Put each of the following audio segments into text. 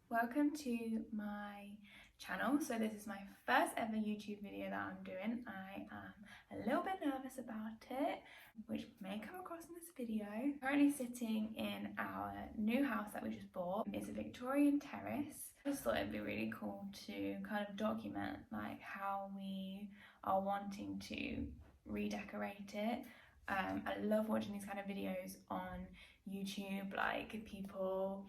Welcome to my channel. So this is my first ever YouTube video that I'm doing. I am a little bit nervous about it, which may come across in this video. Currently sitting in our new house that we just bought. It's a Victorian terrace. I just thought it'd be really cool to kind of document like how we are wanting to redecorate it. I love watching these kind of videos on YouTube, like people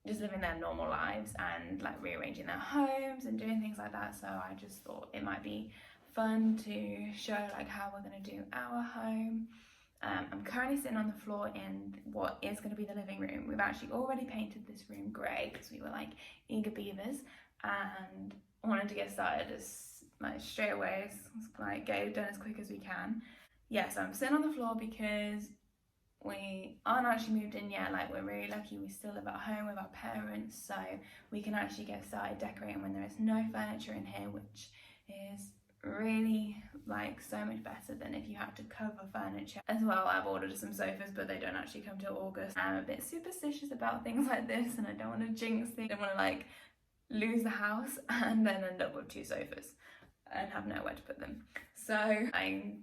just living their normal lives and like rearranging their homes and doing things like that. So I just thought it might be fun to show like how we're going to do our home. I'm currently sitting on the floor in what is going to be the living room. We've actually already painted this room grey because we were like eager beavers and wanted to get started as like straight away, like get it done as quick as we can. Yeah, so I'm sitting on the floor because we aren't actually moved in yet. Like, we're really lucky we still live at home with our parents, so we can actually get started decorating when there is no furniture in here, which is really like so much better than if you had to cover furniture. As well, I've ordered some sofas, but they don't actually come till August. I'm a bit superstitious about things like this and I don't want to jinx things. I don't want to like lose the house and then end up with 2 sofas and have nowhere to put them. So I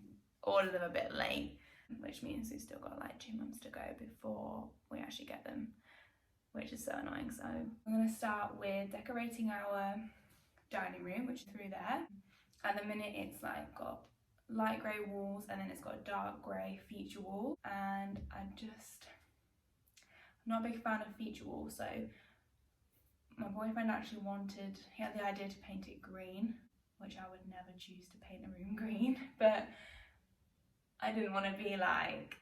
ordered them a bit late, which means we've still got like 2 months to go before we actually get them, which is so annoying. So I'm going to start with decorating our dining room, which is through there. At the minute it's like got light grey walls and then it's got a dark grey feature wall, and I'm not a big fan of feature walls. So my boyfriend actually he had the idea to paint it green, which I would never choose to paint a room green, but I didn't want to be like,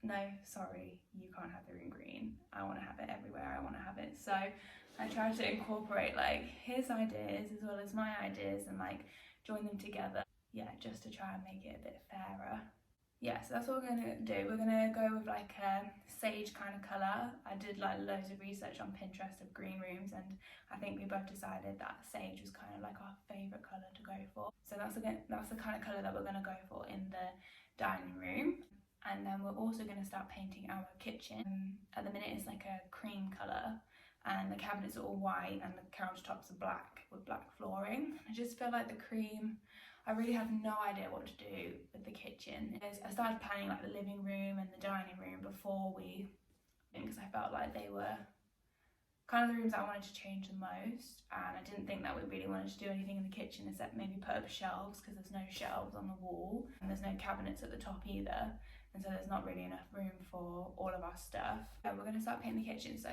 no, sorry, you can't have the room green. I want to have it everywhere. I want to have it. So I tried to incorporate like his ideas as well as my ideas and like join them together. Yeah, just to try and make it a bit fairer. Yeah, so that's what we're going to do. We're going to go with like a sage kind of colour. I did like loads of research on Pinterest of green rooms, and I think we both decided that sage was kind of like our favourite colour to go for. So that's the kind of colour that we're going to go for in the dining room. And then we're also going to start painting our kitchen. At the minute it's like a cream colour and the cabinets are all white and the countertops are black with black flooring. I just feel like the cream, I really have no idea what to do with the kitchen. I started planning like the living room and the dining room because I felt like they were kind of the rooms I wanted to change the most, and I didn't think that we really wanted to do anything in the kitchen except maybe put up shelves, because there's no shelves on the wall and there's no cabinets at the top either, and so there's not really enough room for all of our stuff. We're going to start painting the kitchen. So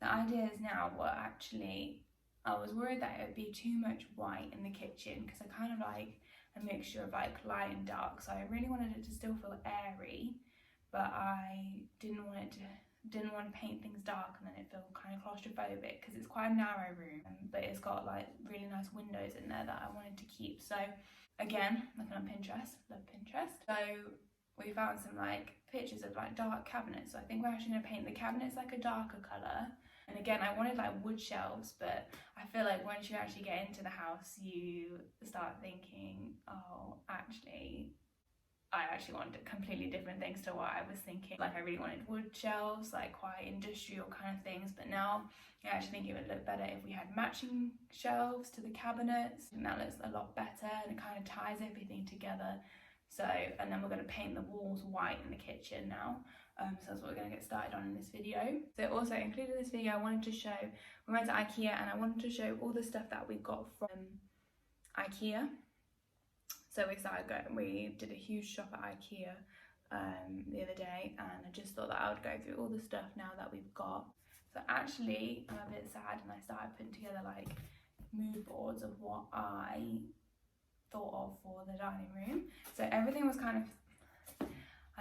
the ideas now were actually, I was worried that it would be too much white in the kitchen because I kind of like a mixture of like light and dark, so I really wanted it to still feel airy, but I didn't want to paint things dark and then it felt kind of claustrophobic because it's quite a narrow room, but it's got like really nice windows in there that I wanted to keep. So again, looking on Pinterest, love Pinterest. So we found some like pictures of like dark cabinets. So I think we're actually going to paint the cabinets like a darker colour. And again, I wanted like wood shelves, but I feel like once you actually get into the house, you start thinking, oh, I actually wanted completely different things to what I was thinking. Like, I really wanted wood shelves, like quite industrial kind of things, but now I actually think it would look better if we had matching shelves to the cabinets, and that looks a lot better and it kind of ties everything together. So, and then we're going to paint the walls white in the kitchen now. So that's what we're going to get started on in this video. So also included in this video, I wanted to show, we went to Ikea and I wanted to show all the stuff that we got from Ikea. So we did a huge shop at Ikea the other day, and I just thought that I would go through all the stuff now that we've got. So actually, I'm a bit sad, and I started putting together like mood boards of what I thought of for the dining room. So everything was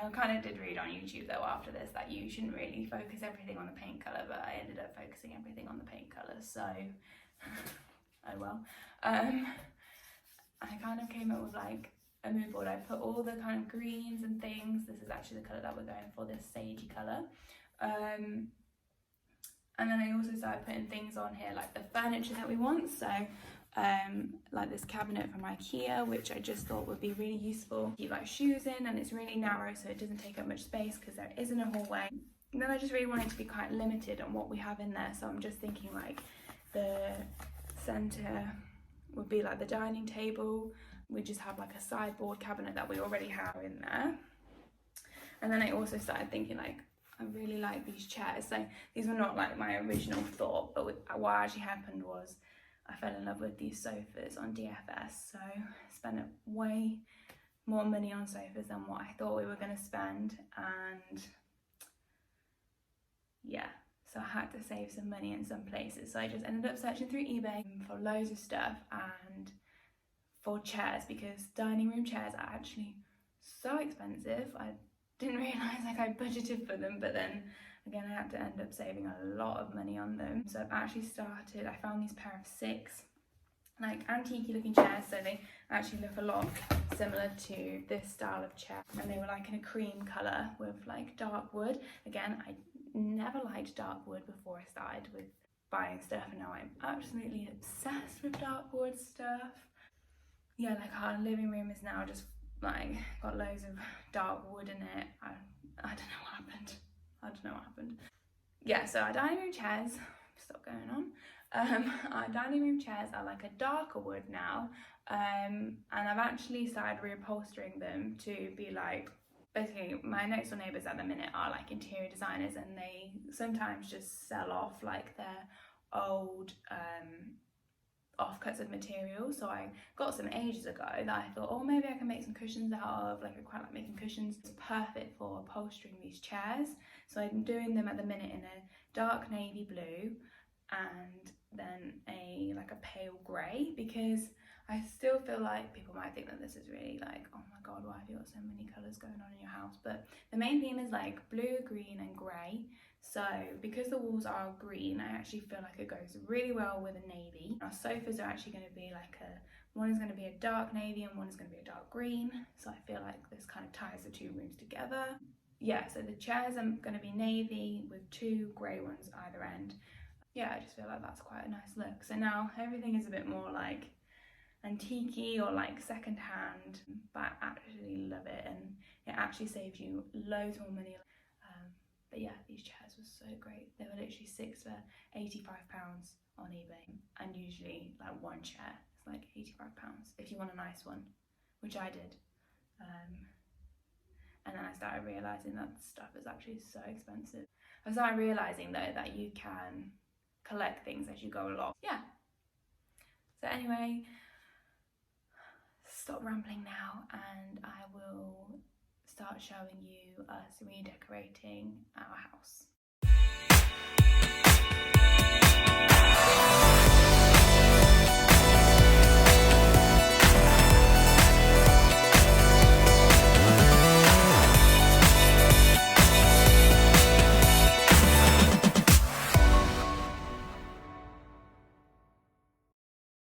I kind of did read on YouTube though after this that you shouldn't really focus everything on the paint colour, but I ended up focusing everything on the paint colour, so oh well. I kind of came up with like a mood board. I put all the kind of greens and things. This is actually the colour that we're going for, this sagey colour. And then I also started putting things on here like the furniture that we want. So like this cabinet from Ikea, which I just thought would be really useful. Keep like shoes in, and it's really narrow so it doesn't take up much space because there isn't a hallway. And then I just really want it to be quite limited on what we have in there, so I'm just thinking like the centre would be like the dining table. We just have like a sideboard cabinet that we already have in there. And then I also started thinking like, I really like these chairs. So these were not like my original thought, but what actually happened was I fell in love with these sofas on DFS. So I spent way more money on sofas than what I thought we were going to spend. And yeah, so I had to save some money in some places. So I just ended up searching through eBay for loads of stuff and for chairs, because dining room chairs are actually so expensive. I didn't realise like I budgeted for them, but then again I had to end up saving a lot of money on them. So I've actually started, I found these pair of 6 like antique looking chairs, so they actually look a lot similar to this style of chair, and they were like in a cream colour with like dark wood. Again, I never liked dark wood before I started with buying stuff, and now I'm absolutely obsessed with dark wood stuff. Yeah, like our living room is now just like got loads of dark wood in it. I don't know what happened. Yeah, so our dining room chairs, stop going on. Our dining room chairs are like a darker wood now, and I've actually started reupholstering them to be like, basically my next door neighbours at the minute are like interior designers, and they sometimes just sell off like their old offcuts of material. So I got some ages ago that I thought, oh, maybe I can make some cushions out of, like I quite like making cushions. It's perfect for upholstering these chairs. So I'm doing them at the minute in a dark navy blue and then like a pale grey, because I still feel like people might think that this is really like, oh my god, why have you got so many colours going on in your house? But the main theme is like blue, green and grey. So because the walls are green, I actually feel like it goes really well with a navy. Our sofas are actually going to be like one is going to be a dark navy and one is going to be a dark green. So I feel like this kind of ties the 2 rooms together. Yeah, so the chairs are going to be navy with 2 grey ones either end. Yeah, I just feel like that's quite a nice look. So now everything is a bit more like antique-y or like second-hand, but I actually love it, and it actually saves you loads more money. But yeah, these chairs were so great. They were literally 6 for £85 on eBay, and usually like one chair is like £85 if you want a nice one, which I did. And then I started realising that stuff is actually so expensive. I started realising though that you can collect things as you go along. Yeah. So anyway, stop rambling now, and I will start showing you us redecorating our house.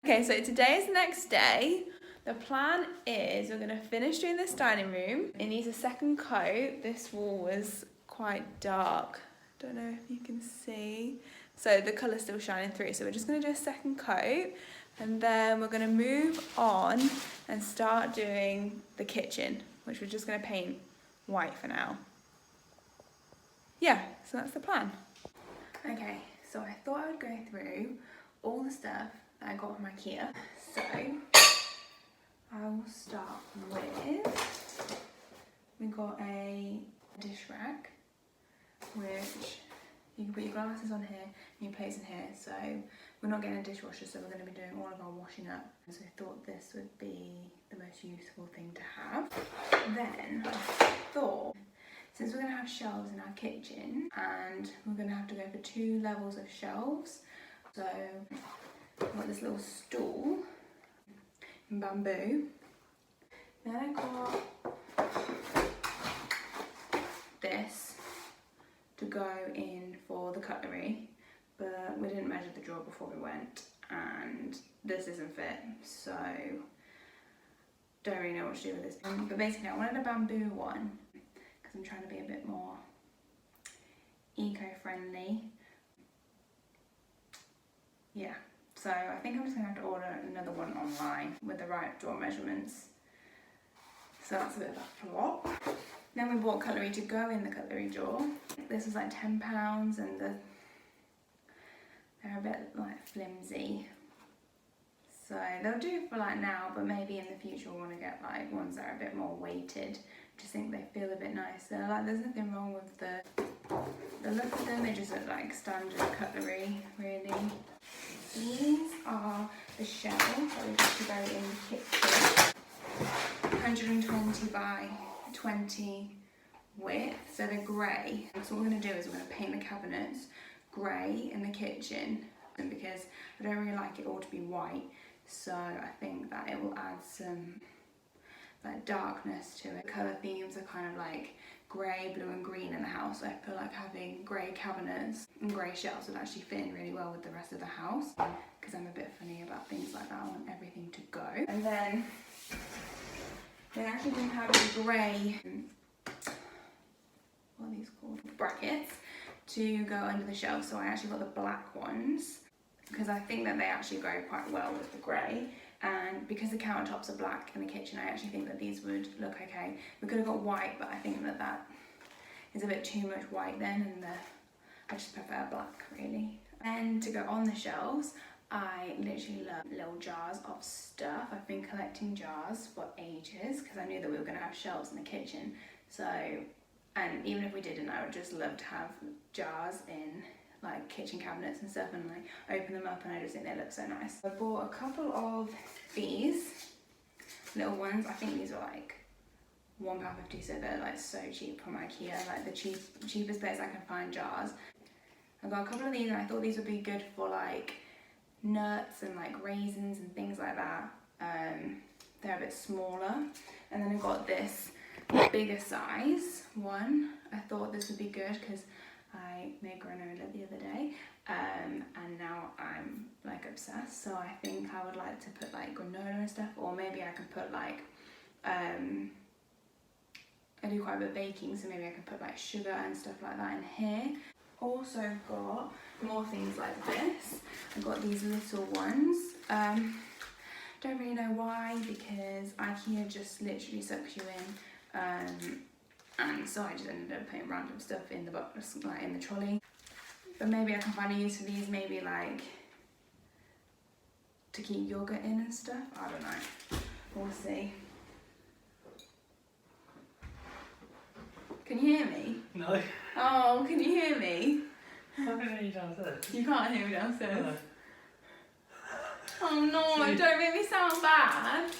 Okay, so today is the next day. The plan is we're going to finish doing this dining room. It needs a second coat. This wall was quite dark. Don't know if you can see. So the colour's still shining through. So we're just going to do a second coat. And then we're going to move on and start doing the kitchen, which we're just going to paint white for now. Yeah, so that's the plan. Okay, so I thought I would go through all the stuff that I got from Ikea. So I will start with, we got a dish rack, which you can put your glasses on here and your plates in here. So we're not getting a dishwasher, so we're going to be doing all of our washing up. So I thought this would be the most useful thing to have. Then I thought, since we're going to have shelves in our kitchen and we're going to have to go for 2 levels of shelves, so I've got this little stool in bamboo. Then I got this to go in for the cutlery, but we didn't measure the drawer before we went, and this isn't fit, so don't really know what to do with this. But basically I wanted a bamboo one because I'm trying to be a bit more eco-friendly. Yeah. So I think I'm just going to have to order another one online with the right drawer measurements. So that's a bit of a flop. Then we bought cutlery to go in the cutlery drawer. This was like £10 and they're a bit like flimsy. So they'll do for like now, but maybe in the future we'll want to get like ones that are a bit more weighted. Just think they feel a bit nicer. Like there's nothing wrong with the look of them, they just look like standard cutlery really. These are the shelves that we got to go in the kitchen. 120 by 20 width, so they're grey. So what we're going to do is we're going to paint the cabinets grey in the kitchen, and because I don't really like it all to be white, so I think that it will add some like darkness to it. Colour themes are kind of like grey, blue and green in the house. I feel like having grey cabinets and grey shelves would actually fit in really well with the rest of the house, because I'm a bit funny about things like that. I want everything to go. And then they actually didn't have the grey, what are these called? Brackets to go under the shelf, so I actually got the black ones because I think that they actually go quite well with the grey. And because the countertops are black in the kitchen, I actually think that these would look okay. We could have got white, but I think that that is a bit too much white then, and I just prefer black really. And to go on the shelves, I literally love little jars of stuff. I've been collecting jars for ages because I knew that we were going to have shelves in the kitchen. So, and even if we didn't, I would just love to have jars in like kitchen cabinets and stuff, and like open them up, and I just think they look so nice. I bought a couple of these little ones. I think these are like £1.50, so they're like so cheap from Ikea, like the cheapest place I can find jars. I got a couple of these and I thought these would be good for like nuts and like raisins and things like that. They're a bit smaller. And then I got this bigger size one. I thought this would be good because I made granola the other day, and now I'm like obsessed, so I think I would like to put like granola and stuff, or maybe I could put like I do quite a bit of baking, so maybe I could put like sugar and stuff like that in here. Also got more things like this. I got these little ones. Don't really know why, because Ikea just literally sucks you in. And so I just ended up putting random stuff in the box, like in the trolley. But maybe I can find a use for these, maybe like to keep yogurt in and stuff. I don't know. We'll see. Can you hear me? No. Oh, can you hear me? I can hear you downstairs. You can't hear me downstairs? No. Oh no, See? don't make me sound bad.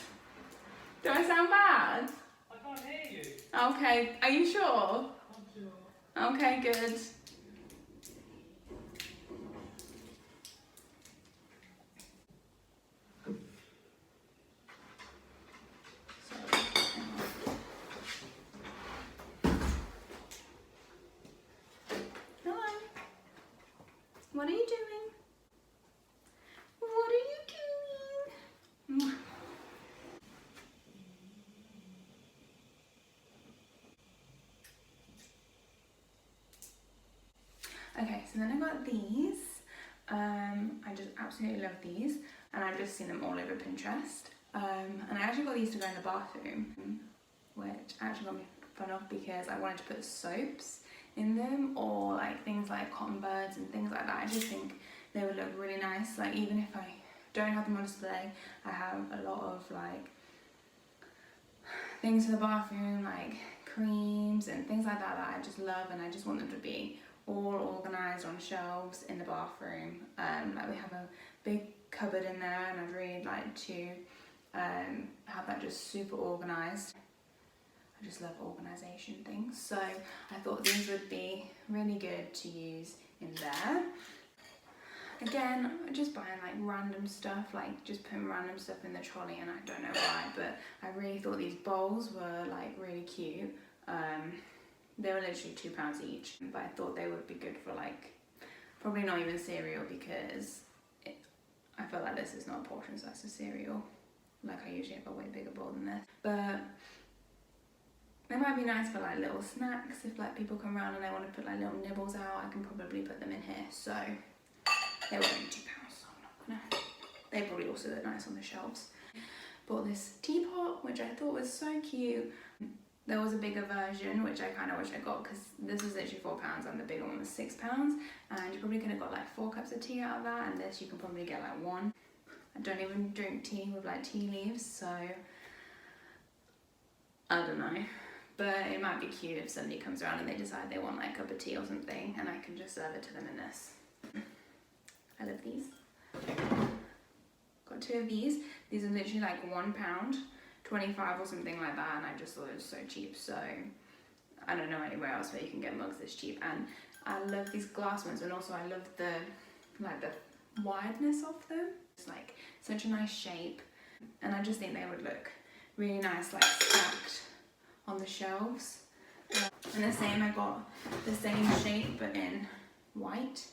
Do I sound bad? I can't hear you. Okay, are you sure? I'm sure. Okay, good. Hello. What are you doing? What are you doing? Okay, so then I got these. I just absolutely love these, and I've just seen them all over Pinterest. And I actually got these to go in the bathroom, which actually got me fun off because I wanted to put soaps in them, or like things like cotton buds and things like that. I just think they would look really nice. Like even if I don't have them on display, I have a lot of like things for the bathroom, like creams and things like that that I just love, and I just want them to be all organised on shelves in the bathroom. Like we have a big cupboard in there, and I'd really like to have that just super organised. I just love organisation things, so I thought these would be really good to use in there. Again, just buying like random stuff, like just putting random stuff in the trolley, and I don't know why, but I really thought these bowls were like really cute. They were literally £2 each, but I thought they would be good for like, probably not even cereal, because I feel like this is not a portion size of cereal. Like I usually have a way bigger bowl than this. But they might be nice for like little snacks. If like people come around and they want to put like little nibbles out, I can probably put them in here. So they were only £2, so I'm not gonna. They probably also look nice on the shelves. Bought this teapot, which I thought was so cute. There was a bigger version, which I kind of wish I got, because this was literally £4 and the bigger one was £6. And you probably could have got like 4 cups of tea out of that, and this you can probably get like 1. I don't even drink tea with like tea leaves, so I don't know. But it might be cute if somebody comes around and they decide they want like a cup of tea or something, and I can just serve it to them in this. I love these. Got 2 of these. These are literally like £1. 25 or something like that, and I just thought it was so cheap. So I don't know anywhere else where you can get mugs this cheap. And I love these glass ones, and also I love the wideness of them. It's like such a nice shape, and I just think they would look really nice like stacked on the shelves. And the same, I got the same shape but in white.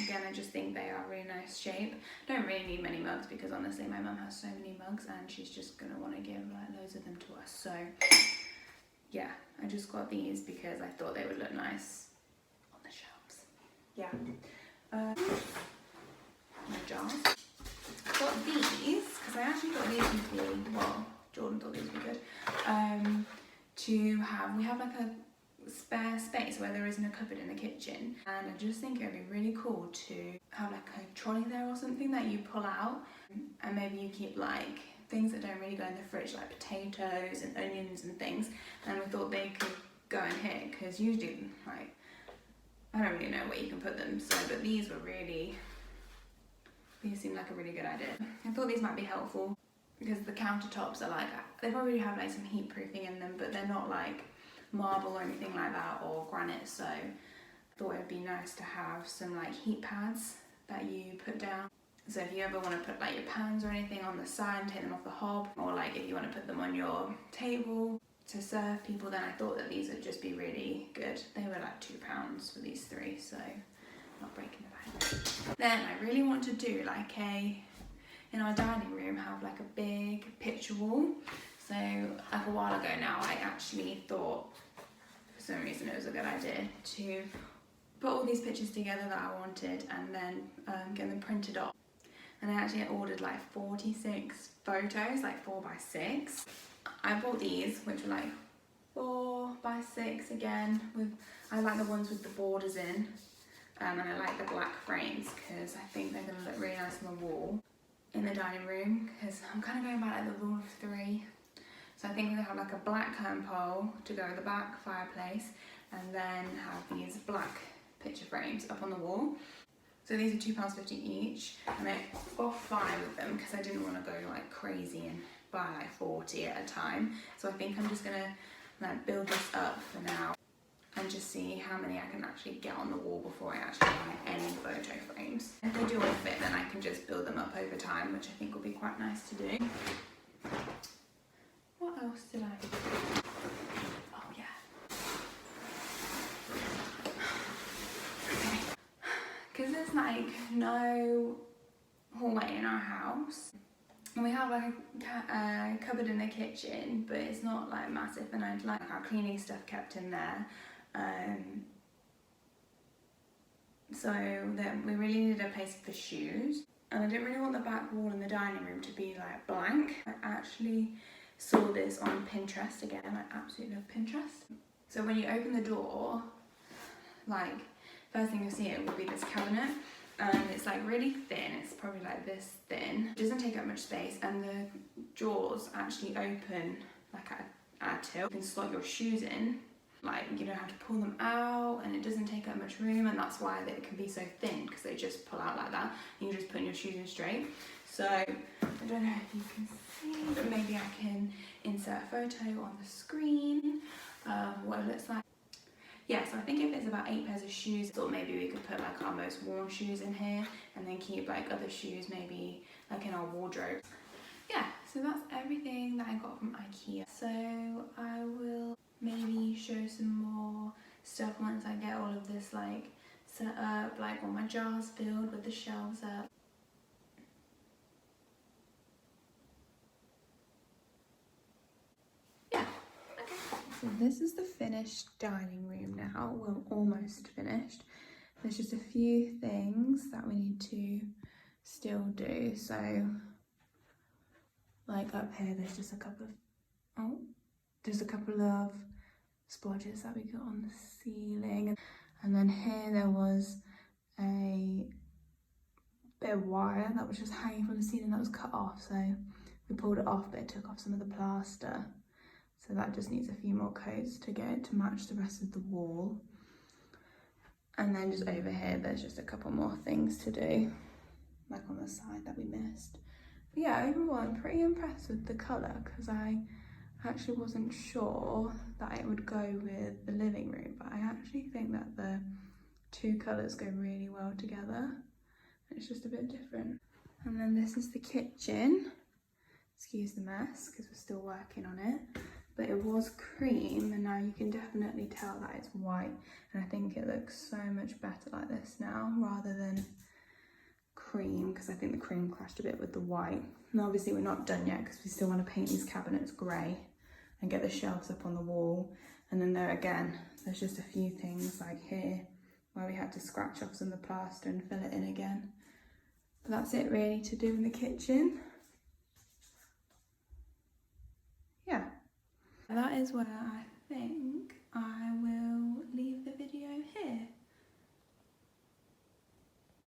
Again, I just think they are really nice shape. Don't really need many mugs, because honestly my mum has so many mugs and she's just gonna want to give like loads of them to us. So yeah, I just got these because I thought they would look nice on the shelves. Yeah. My jars. Got these because I actually thought these would be, well, Jordan thought these would be good. We have like a spare space where there isn't a cupboard in the kitchen, and I just think it would be really cool to have like a trolley there or something that you pull out, and maybe you keep like things that don't really go in the fridge, like potatoes and onions and things, and we thought they could go in here, because usually like I don't really know where you can put them. So but these seem like a really good idea. I thought these might be helpful because the countertops are like, they probably have like some heat proofing in them, but they're not like marble or anything like that, or granite. So I thought it would be nice to have some like heat pads that you put down. So if you ever want to put like your pans or anything on the side and take them off the hob, or like if you want to put them on your table to serve people, then I thought that these would just be really good. They were like £2 for these 3, so not breaking the bank. Then I really want to do like in our dining room, have like a big picture wall. So like a while ago now, I actually thought for some reason it was a good idea to put all these pictures together that I wanted, and then get them printed off. And I actually ordered like 46 photos, like 4x6. I bought these, which were like 4x6 again. I like the ones with the borders in, and I like the black frames because I think they're gonna look really nice on the wall in the dining room, because I'm kind of going by like the rule of 3. So I think we have like a black curtain pole to go with the back fireplace, and then have these black picture frames up on the wall. So these are £2.50 each, and I bought 5 of them because I didn't want to go like crazy and buy like 40 at a time. So I think I'm just gonna like build this up for now and just see how many I can actually get on the wall before I actually buy any photo frames. If they do all fit, then I can just build them up over time, which I think will be quite nice to do. What else did I do? Oh yeah. Okay. Because there's like no hallway in our house, and we have like a cupboard in the kitchen, but it's not like massive, and I'd like our cleaning stuff kept in there. So then we really needed a place for shoes, and I didn't really want the back wall in the dining room to be like blank. I actually saw this on Pinterest again. I absolutely love Pinterest. So when you open the door, like first thing you'll see it will be this cabinet, and it's like really thin. It's probably like this thin. It doesn't take up much space, and the drawers actually open like at a tilt. You can slot your shoes in. Like you don't have to pull them out, and it doesn't take up much room, and that's why it can be so thin, because they just pull out like that. You can just put your shoes in straight. So I don't know if you can see, but maybe I can insert a photo on the screen what it looks like. Yeah, so I think if it's about 8 pairs of shoes, I thought maybe we could put like our most worn shoes in here, and then keep like other shoes maybe like in our wardrobe. Yeah, so that's everything that I got from Ikea. So I will maybe show some more stuff once I get all of this like set up, like all my jars filled with the shelves up. Yeah, okay. So this is the finished dining room now. We're almost finished. There's just a few things that we need to still do. So like up here there's just a couple of, oh, just a couple of splodges that we got on the ceiling. And then here there was a bit of wire that was just hanging from the ceiling that was cut off, so we pulled it off, but it took off some of the plaster, so that just needs a few more coats to get it to match the rest of the wall. And then just over here there's just a couple more things to do, like on the side that we missed. But yeah, overall I'm pretty impressed with the colour, because I actually wasn't sure that it would go with the living room, but I actually think that the two colours go really well together. It's just a bit different. And then this is the kitchen. Excuse the mess, because we're still working on it. But it was cream, and now you can definitely tell that it's white. And I think it looks so much better like this now, rather than cream, because I think the cream clashed a bit with the white. And obviously we're not done yet, because we still want to paint these cabinets grey and get the shelves up on the wall. And then there again, there's just a few things like here, where we had to scratch off some of the plaster and fill it in again. But that's it really to do in the kitchen. Yeah. That is where I think